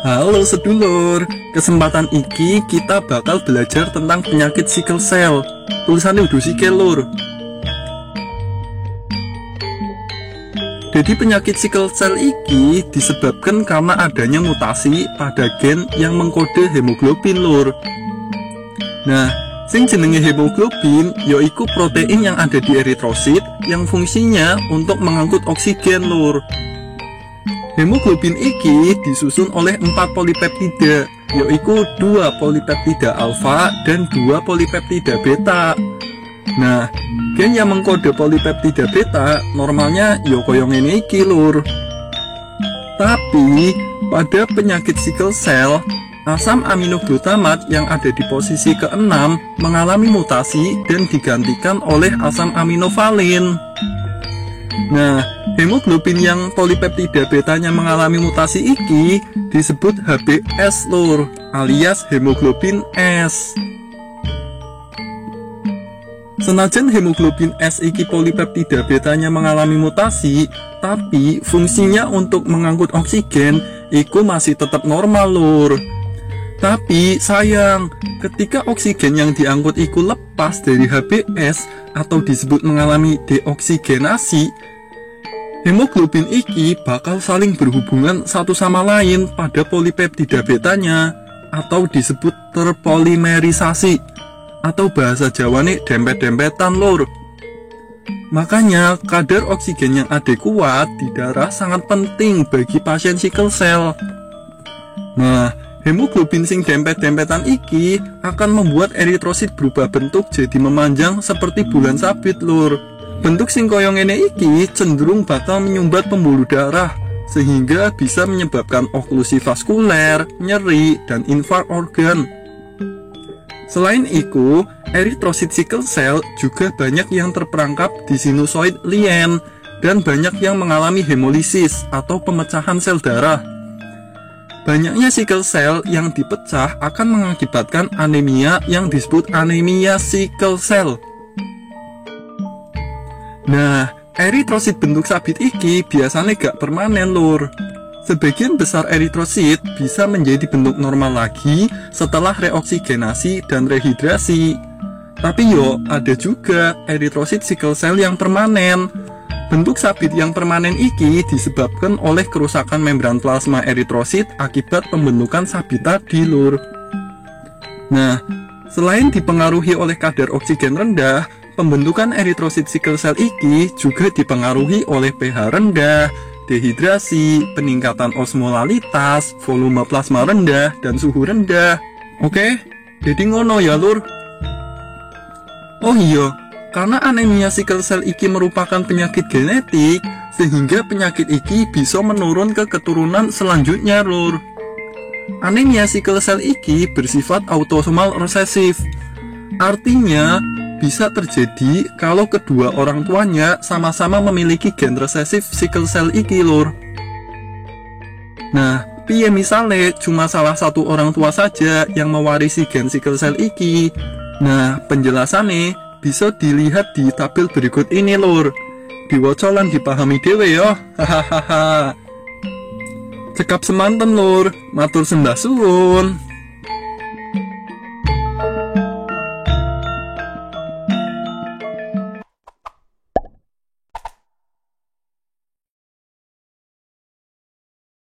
Halo sedulur, kesempatan iki kita bakal belajar tentang penyakit sickle cell. Tulisannya udah sikel lur. Jadi penyakit sickle cell iki disebabkan karena adanya mutasi pada gen yang mengkode hemoglobin lur. Nah, sing jenenge hemoglobin yaiku protein yang ada di eritrosit yang fungsinya untuk mengangkut oksigen lur. Hemoglobin iki disusun oleh 4 polipeptida, yaitu 2 polipeptida alfa dan 2 polipeptida beta. Nah, gen yang mengkode polipeptida beta normalnya yo koyo ngene iki lur. Tapi pada penyakit sickle cell, asam aminoglutamat yang ada di posisi ke-6 mengalami mutasi dan digantikan oleh asam aminovalin. Nah, hemoglobin yang polipeptida betanya mengalami mutasi iki disebut HbS lur, alias hemoglobin S. Senajan hemoglobin S iki polipeptida betanya mengalami mutasi, tapi fungsinya untuk mengangkut oksigen iku masih tetap normal lur. Tapi sayang, ketika oksigen yang diangkut iku lepas dari HbS atau disebut mengalami deoksigenasi, hemoglobin iki bakal saling berhubungan satu sama lain pada polipeptida betanya atau disebut terpolimerisasi atau bahasa Jawane dempet-dempetan lur. Makanya kadar oksigen yang adekuat di darah sangat penting bagi pasien sickle cell. Nah, hemoglobin sing dempet-dempetan iki akan membuat eritrosit berubah bentuk jadi memanjang seperti bulan sabit lur. Bentuk sing koyo ngene iki cenderung bakal menyumbat pembuluh darah sehingga bisa menyebabkan oklusi vaskuler, nyeri, dan infark organ. Selain itu, eritrosit sickle cell juga banyak yang terperangkap di sinusoid lien dan banyak yang mengalami hemolisis atau pemecahan sel darah. Banyaknya sickle cell yang dipecah akan mengakibatkan anemia yang disebut anemia sickle cell. Nah, eritrosit bentuk sabit iki biasanya gak permanen lur. Sebagian besar eritrosit bisa menjadi bentuk normal lagi setelah reoksigenasi dan rehidrasi. Tapi yo, ada juga eritrosit sickle cell yang permanen. Bentuk sabit yang permanen iki disebabkan oleh kerusakan membran plasma eritrosit akibat pembentukan sabit tadi lur. Nah, selain dipengaruhi oleh kadar oksigen rendah, pembentukan eritrosit sickle cell iki juga dipengaruhi oleh pH rendah, dehidrasi, peningkatan osmolalitas, volume plasma rendah, dan suhu rendah. Oke, jadi ngono ya lur. Oh iya, karena anemia sickle cell iki merupakan penyakit genetik, sehingga penyakit iki bisa menurun ke keturunan selanjutnya lur. Anemia sickle cell iki bersifat autosomal resesif. Artinya, bisa terjadi kalau kedua orang tuanya sama-sama memiliki gen resesif sickle cell iki lur. Nah, piye misale cuma salah satu orang tua saja yang mewarisi gen sickle cell iki? Nah, penjelasannya bisa dilihat di tabel berikut ini lur. Diwaca lan dipahami dhewe yo. Hahaha. Cekap semanten lur, matur sembah suwun.